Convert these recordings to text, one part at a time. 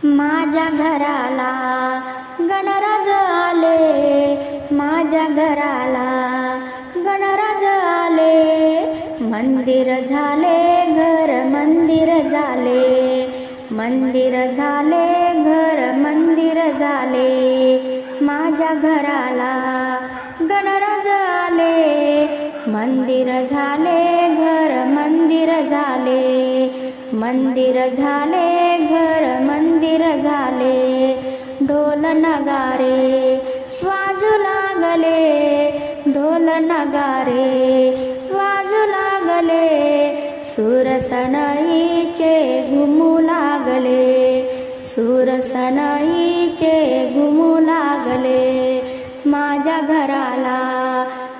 माझ्या घराला गणराज आले, माझ्या घराला गणराज आले. मंदिर झाले घर मंदिर झाले, मंदिर झाले घर मंदिर झाले. माझ्या घराला गणराज आले, मंदिर झाले घर मंदिर झाले, मंदिर झाले घर मंदिर झाले. ढोल नगारे वाजू लागले, ढोल नगारे वाजू लागले. सूर सनईचे घुमू लागले, सूर सनईचे घुमू लागले. माझ्या घराला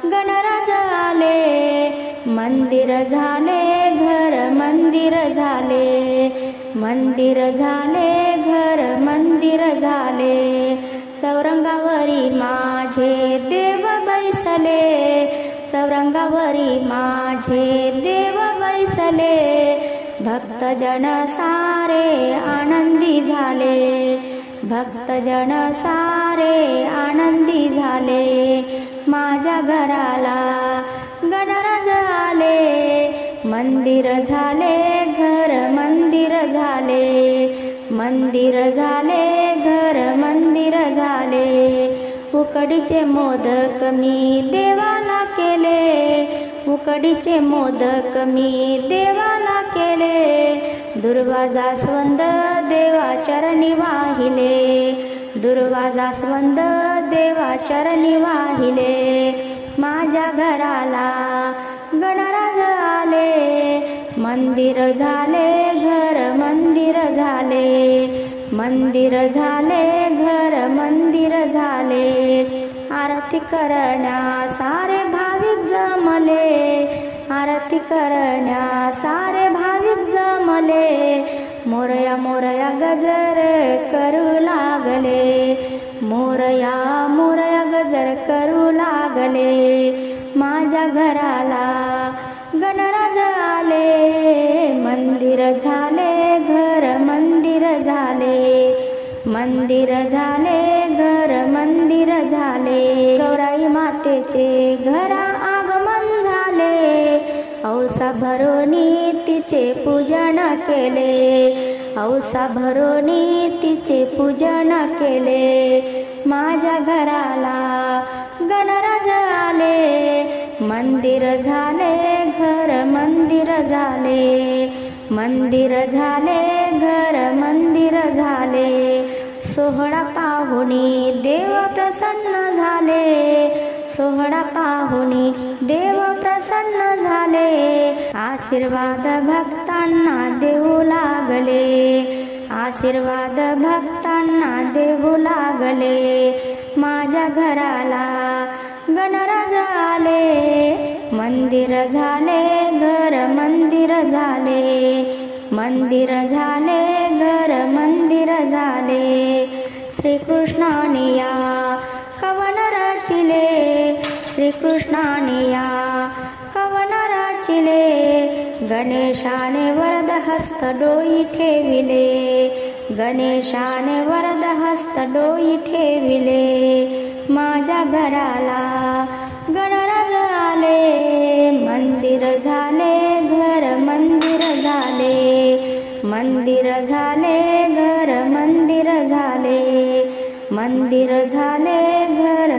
गणराज आले, मंदिर झाले घर मंदिर झाले, मंदिर झाले घर मंदिर झाले. चौरंगावरी माझे देव बैसले, चौरंगावरी माझे देव बैसले. भक्तजन सारे आनंदी झाले, भक्तजन सारे आनंदी झाले. माझ्या घराला गणराज आले, मंदिर झाले घर मंदिर झाले, मंदिर झाले घर मंदिर झाले. उकडीचे मोदक मी देवाला केले, उकडीचे मोदक मी देवाला केले. दुर्वा जास्वंद देवा चरणी वाहिले, दुर्वा जास्वंद देवा चरणी वाहिले. माझ्या घराला गणराज आले, मंदिर झाले घर मंदिर झाले, मंदिर झाले घर मंदिर झाले. आरती करण्या सारे भाविक जमले, आरती करण्या सारे भाविक जमले. मोरया मोरया गजर करू लागले, मोरया मोरया गजर करू लागले. माझ्या घराला गणराज आले, मंदिर झाले घर मंदिर झाले, मंदिर झाले घर मंदिर झाले. गौराई मातेचे घरा आगमन झाले, औसा भरोनी तिचे पूजन केले, औसा भरोनी तिचे पूजन केले. माझ्या घराला गणराज आले, मंदिर झाले घर मंदिर झाले, मंदिर झाले घर मंदिर झाले. सोहळा पाहुणी देव प्रसन्न झाले, सोहळा पाहुणी देव प्रसन्न झाले. आशीर्वाद भक्तांना देऊ लागले, आशीर्वाद भक्तांना देऊ लागले. माझ्या घराला गणराज आले, मंदिर झाले घर मंदिर झाले, मंदिर झाले घर मंदिर झाले. श्रीकृष्णाने या कवन रचिले, श्रीकृष्णाने या कवन रचिले. गणेशाने वरद हस्त डोई ठेविले, गणेशाने वरद हस्त डोई ठेविले. माझ्या घराला गणराज आले, मंदिर झाले घर मंदिर झाले, मंदिर झाले घर मंदिर झाले, मंदिर झाले घर